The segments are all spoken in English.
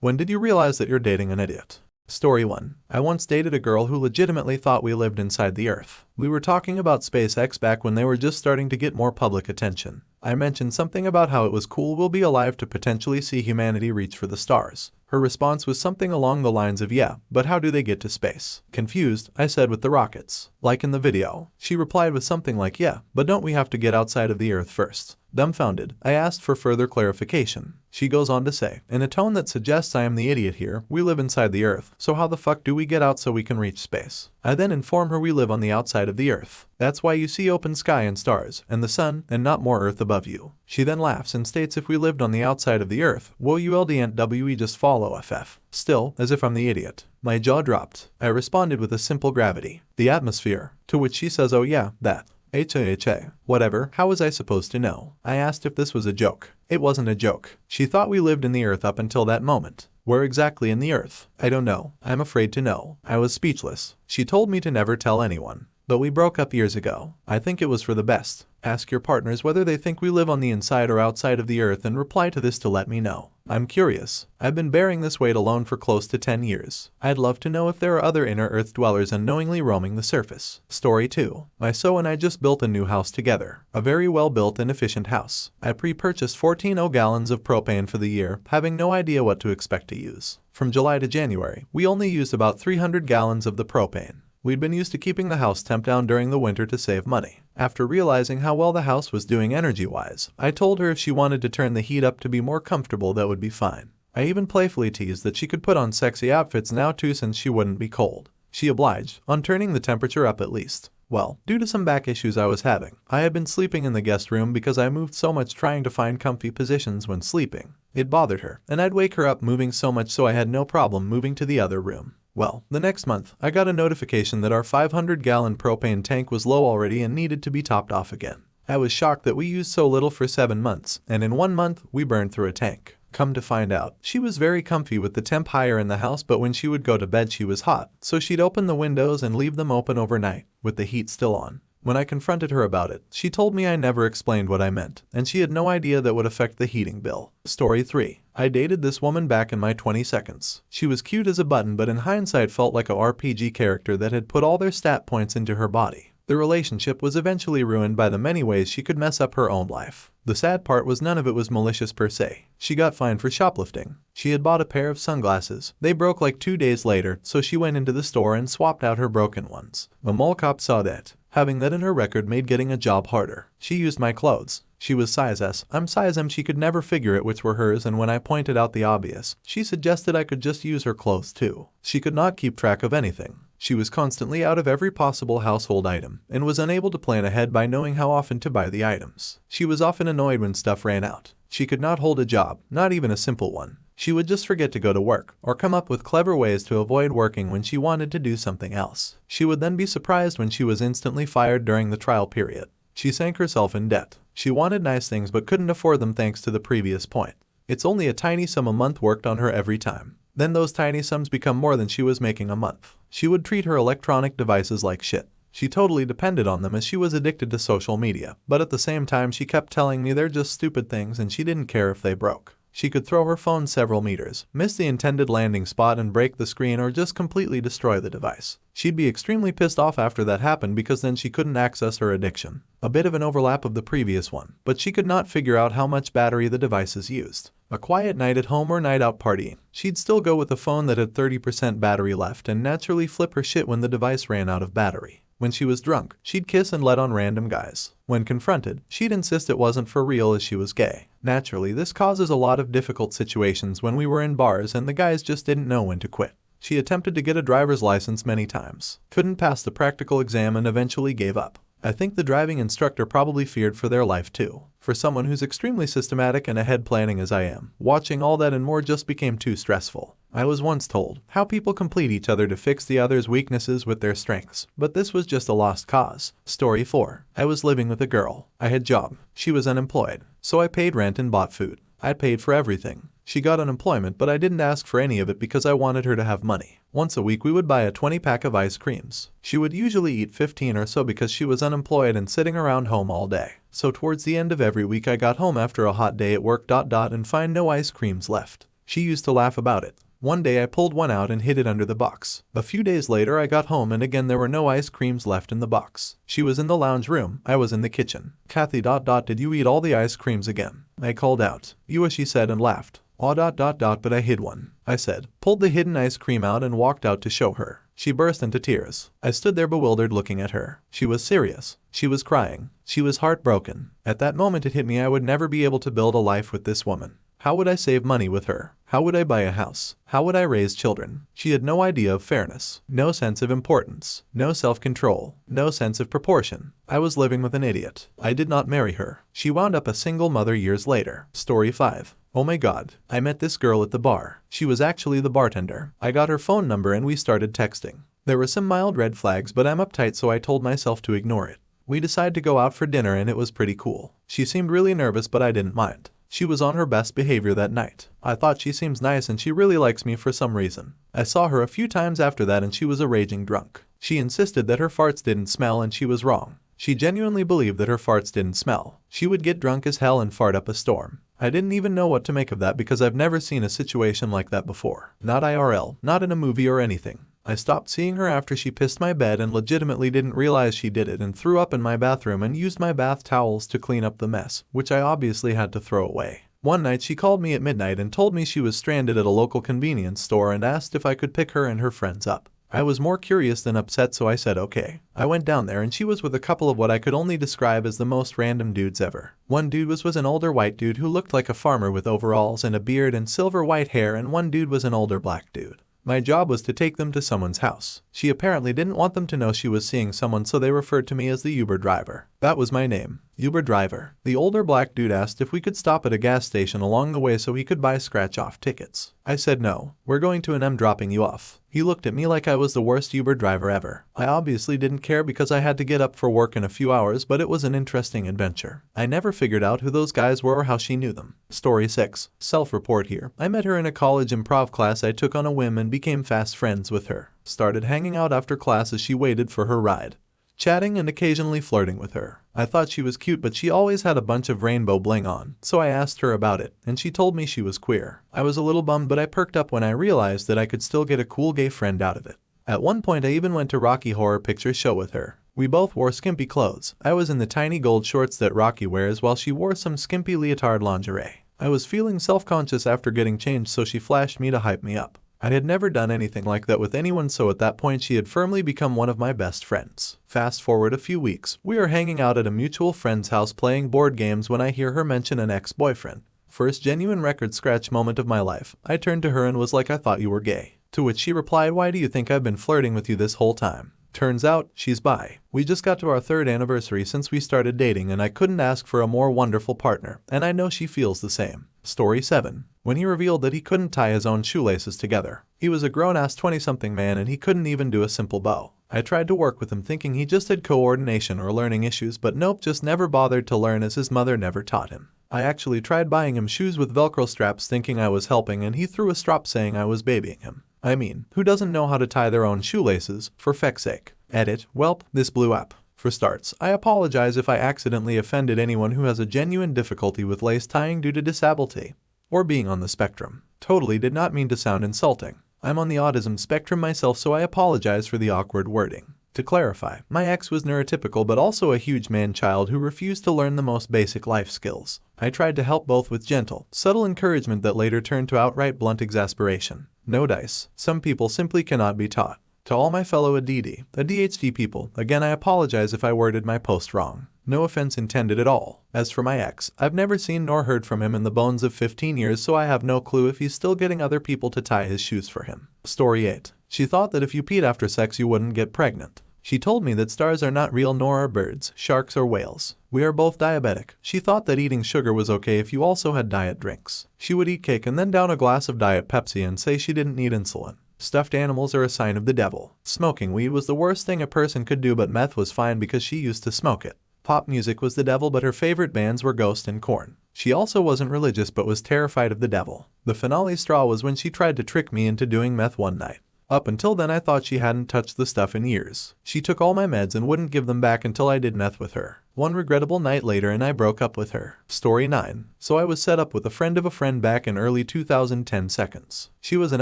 When did you realize that you're dating an idiot? Story 1. I once dated a girl who legitimately thought we lived inside the Earth. We were talking about SpaceX back when they were just starting to get more public attention. I mentioned something about how it was cool we'll be alive to potentially see humanity reach for the stars. Her response was something along the lines of, yeah, but how do they get to space? Confused, I said, with the rockets. Like in the video. She replied with something like, yeah, but don't we have to get outside of the Earth first? Dumbfounded, I asked for further clarification. She goes on to say, in a tone that suggests I am the idiot here, we live inside the Earth, so how the fuck do we get out so we can reach space? I then inform her we live on the outside of the Earth. That's why you see open sky and stars, and the sun, and not more Earth above you. She then laughs and states if we lived on the outside of the Earth, we just follow FF. Still, as if I'm the idiot. My jaw dropped. I responded with a simple gravity. The atmosphere. To which she says, oh yeah, that. HAHA. Whatever, how was I supposed to know? I asked if this was a joke. It wasn't a joke. She thought we lived in the Earth up until that moment. Where exactly in the Earth? I don't know. I'm afraid to know. I was speechless. She told me to never tell anyone. But we broke up years ago. I think it was for the best. Ask your partners whether they think we live on the inside or outside of the Earth and reply to this to let me know. I'm curious. I've been bearing this weight alone for close to 10 years. I'd love to know if there are other inner Earth dwellers unknowingly roaming the surface. Story 2. My so and I just built a new house together. A very well built and efficient house. I pre-purchased 14 gallons of propane for the year, having no idea what to expect to use. From July to January, we only used about 300 gallons of the propane. We'd been used to keeping the house temp down during the winter to save money. After realizing how well the house was doing energy-wise, I told her if she wanted to turn the heat up to be more comfortable, that would be fine. I even playfully teased that she could put on sexy outfits now too since she wouldn't be cold. She obliged, on turning the temperature up at least. Well, due to some back issues I was having, I had been sleeping in the guest room because I moved so much trying to find comfy positions when sleeping. It bothered her, and I'd wake her up moving so much, so I had no problem moving to the other room. Well, the next month, I got a notification that our 500-gallon propane tank was low already and needed to be topped off again. I was shocked that we used so little for 7 months, and in 1 month, we burned through a tank. Come to find out, she was very comfy with the temp higher in the house, but when she would go to bed she was hot, so she'd open the windows and leave them open overnight, with the heat still on. When I confronted her about it, she told me I never explained what I meant, and she had no idea that would affect the heating bill. Story 3. I dated this woman back in my 20s. She was cute as a button, but in hindsight felt like a RPG character that had put all their stat points into her body. The relationship was eventually ruined by the many ways she could mess up her own life. The sad part was none of it was malicious per se. She got fined for shoplifting. She had bought a pair of sunglasses. They broke like 2 days later, so she went into the store and swapped out her broken ones. A mall cop saw that. Having that in her record made getting a job harder. She used my clothes. She was size S, I'm size M. She could never figure it which were hers, and when I pointed out the obvious, she suggested I could just use her clothes too. She could not keep track of anything. She was constantly out of every possible household item, and was unable to plan ahead by knowing how often to buy the items. She was often annoyed when stuff ran out. She could not hold a job, not even a simple one. She would just forget to go to work, or come up with clever ways to avoid working when she wanted to do something else. She would then be surprised when she was instantly fired during the trial period. She sank herself in debt. She wanted nice things but couldn't afford them thanks to the previous point. It's only a tiny sum a month worked on her every time. Then those tiny sums become more than she was making a month. She would treat her electronic devices like shit. She totally depended on them as she was addicted to social media, but at the same time she kept telling me they're just stupid things and she didn't care if they broke. She could throw her phone several meters, miss the intended landing spot and break the screen, or just completely destroy the device. She'd be extremely pissed off after that happened because then she couldn't access her addiction. A bit of an overlap of the previous one, but she could not figure out how much battery the devices used. A quiet night at home or night out partying, she'd still go with a phone that had 30% battery left and naturally flip her shit when the device ran out of battery. When she was drunk, she'd kiss and let on random guys. When confronted, she'd insist it wasn't for real as she was gay. Naturally, this causes a lot of difficult situations when we were in bars and the guys just didn't know when to quit. She attempted to get a driver's license many times, couldn't pass the practical exam and eventually gave up. I think the driving instructor probably feared for their life too. For someone who's extremely systematic and ahead planning as I am, watching all that and more just became too stressful. I was once told how people complete each other to fix the other's weaknesses with their strengths, but this was just a lost cause. Story 4. I was living with a girl. I had job. She was unemployed, so I paid rent and bought food. I paid for everything. She got unemployment, but I didn't ask for any of it because I wanted her to have money. Once a week we would buy a 20-pack of ice creams. She would usually eat 15 or so because she was unemployed and sitting around home all day. So towards the end of every week I got home after a hot day at work and find no ice creams left. She used to laugh about it. One day I pulled one out and hid it under the box. A few days later I got home and again there were no ice creams left in the box. She was in the lounge room, I was in the kitchen. Kathy ... did you eat all the ice creams again? I called out. You, she said and laughed. But I hid one, I said, pulled the hidden ice cream out and walked out to show her. She burst into tears. I stood there bewildered looking at her. She was serious. She was crying. She was heartbroken. At that moment it hit me I would never be able to build a life with this woman. How would I save money with her? How would I buy a house? How would I raise children? She had no idea of fairness, no sense of importance, no self-control, no sense of proportion. I was living with an idiot. I did not marry her. She wound up a single mother years later. Story 5. Oh my god, I met this girl at the bar. She was actually the bartender. I got her phone number and we started texting. There were some mild red flags but I'm uptight so I told myself to ignore it. We decided to go out for dinner and it was pretty cool. She seemed really nervous but I didn't mind. She was on her best behavior that night. I thought she seems nice and she really likes me for some reason. I saw her a few times after that and she was a raging drunk. She insisted that her farts didn't smell and she was wrong. She genuinely believed that her farts didn't smell. She would get drunk as hell and fart up a storm. I didn't even know what to make of that because I've never seen a situation like that before. Not IRL, not in a movie or anything. I stopped seeing her after she pissed my bed and legitimately didn't realize she did it and threw up in my bathroom and used my bath towels to clean up the mess, which I obviously had to throw away. One night she called me at midnight and told me she was stranded at a local convenience store and asked if I could pick her and her friends up. I was more curious than upset so I said okay. I went down there and she was with a couple of what I could only describe as the most random dudes ever. One dude was an older white dude who looked like a farmer with overalls and a beard and silver white hair, and one dude was an older black dude. My job was to take them to someone's house. She apparently didn't want them to know she was seeing someone so they referred to me as the Uber driver. That was my name, Uber driver. The older black dude asked if we could stop at a gas station along the way so he could buy scratch-off tickets. I said no, we're going to and I'm dropping you off. He looked at me like I was the worst Uber driver ever. I obviously didn't care because I had to get up for work in a few hours, but it was an interesting adventure. I never figured out who those guys were or how she knew them. Story 6. Self-report here. I met her in a college improv class I took on a whim and became fast friends with her. Started hanging out after class as she waited for her ride. Chatting and occasionally flirting with her. I thought she was cute but she always had a bunch of rainbow bling on, so I asked her about it, and she told me she was queer. I was a little bummed but I perked up when I realized that I could still get a cool gay friend out of it. At one point I even went to Rocky Horror Picture Show with her. We both wore skimpy clothes. I was in the tiny gold shorts that Rocky wears while she wore some skimpy leotard lingerie. I was feeling self-conscious after getting changed so she flashed me to hype me up. I had never done anything like that with anyone so at that point she had firmly become one of my best friends. Fast forward a few weeks, we are hanging out at a mutual friend's house playing board games when I hear her mention an ex-boyfriend. First genuine record scratch moment of my life. I turned to her and was like, I thought you were gay. To which she replied, why do you think I've been flirting with you this whole time? Turns out, she's bi. We just got to our 3rd anniversary since we started dating and I couldn't ask for a more wonderful partner, and I know she feels the same. Story 7. When he revealed that he couldn't tie his own shoelaces together. He was a grown-ass 20-something man and he couldn't even do a simple bow. I tried to work with him thinking he just had coordination or learning issues, but nope, just never bothered to learn as his mother never taught him. I actually tried buying him shoes with Velcro straps thinking I was helping and he threw a strop saying I was babying him. I mean, who doesn't know how to tie their own shoelaces, for feck's sake? Edit. Welp, this blew up. For starts, I apologize if I accidentally offended anyone who has a genuine difficulty with lace tying due to disability or being on the spectrum. Totally did not mean to sound insulting. I'm on the autism spectrum myself, so I apologize for the awkward wording. To clarify, my ex was neurotypical but also a huge man-child who refused to learn the most basic life skills. I tried to help both with gentle, subtle encouragement that later turned to outright blunt exasperation. No dice. Some people simply cannot be taught. To all my fellow ADHD people, again I apologize if I worded my post wrong. No offense intended at all. As for my ex, I've never seen nor heard from him in the bones of 15 years, so I have no clue if he's still getting other people to tie his shoes for him. Story 8. She thought that if you peed after sex you wouldn't get pregnant. She told me that stars are not real nor are birds, sharks or whales. We are both diabetic. She thought that eating sugar was okay if you also had diet drinks. She would eat cake and then down a glass of Diet Pepsi and say she didn't need insulin. Stuffed animals are a sign of the devil. Smoking weed was the worst thing a person could do, but meth was fine because she used to smoke it. Pop music was the devil, but her favorite bands were Ghost and Korn. She also wasn't religious but was terrified of the devil. The finale straw was when she tried to trick me into doing meth one night. Up until then I thought she hadn't touched the stuff in years. She took all my meds and wouldn't give them back until I did meth with her. One regrettable night later and I broke up with her. Story 9. So I was set up with a friend of a friend back in early 2010 seconds. She was an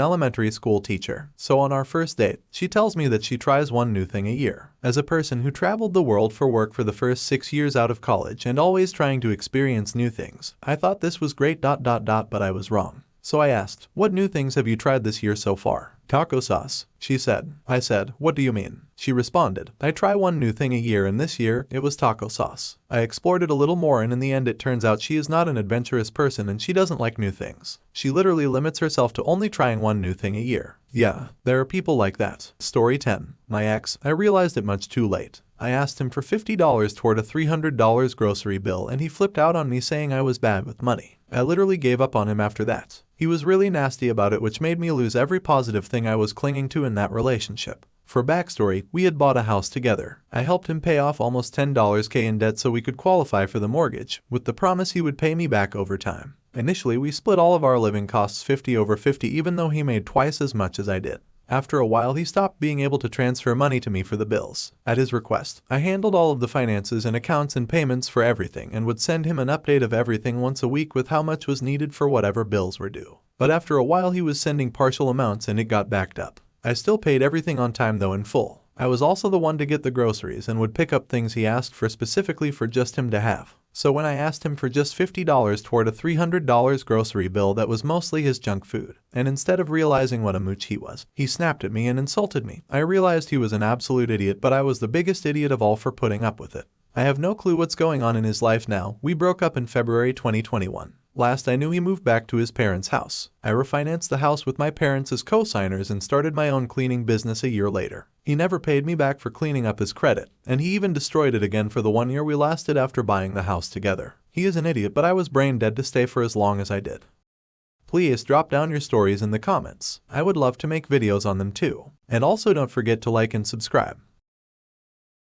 elementary school teacher. So on our first date, she tells me that she tries one new thing a year. As a person who traveled the world for work for the first 6 years out of college and always trying to experience new things, I thought this was great. But I was wrong. So I asked, what new things have you tried this year so far? Taco sauce, she said. I said, what do you mean? She responded, I try one new thing a year and this year, it was taco sauce. I explored it a little more and in the end it turns out she is not an adventurous person and she doesn't like new things. She literally limits herself to only trying one new thing a year. Yeah, there are people like that. Story 10. My ex, I realized it much too late. I asked him for $50 toward a $300 grocery bill and he flipped out on me saying I was bad with money. I literally gave up on him after that. He was really nasty about it, which made me lose every positive thing I was clinging to in that relationship. For backstory, we had bought a house together. I helped him pay off almost $10K in debt so we could qualify for the mortgage, with the promise he would pay me back over time. Initially, we split all of our living costs 50/50 even though he made twice as much as I did. After a while, he stopped being able to transfer money to me for the bills. At his request, I handled all of the finances and accounts and payments for everything and would send him an update of everything once a week with how much was needed for whatever bills were due. But after a while, he was sending partial amounts and it got backed up. I still paid everything on time though in full. I was also the one to get the groceries and would pick up things he asked for specifically for just him to have. So when I asked him for just $50 toward a $300 grocery bill that was mostly his junk food, and instead of realizing what a mooch he was, he snapped at me and insulted me. I realized he was an absolute idiot, but I was the biggest idiot of all for putting up with it. I have no clue what's going on in his life now. We broke up in February 2021. Last I knew he moved back to his parents' house. I refinanced the house with my parents as co-signers and started my own cleaning business a year later. He never paid me back for cleaning up his credit, and he even destroyed it again for the 1 year we lasted after buying the house together. He is an idiot, but I was brain dead to stay for as long as I did. Please drop down your stories in the comments. I would love to make videos on them too. And also don't forget to like and subscribe.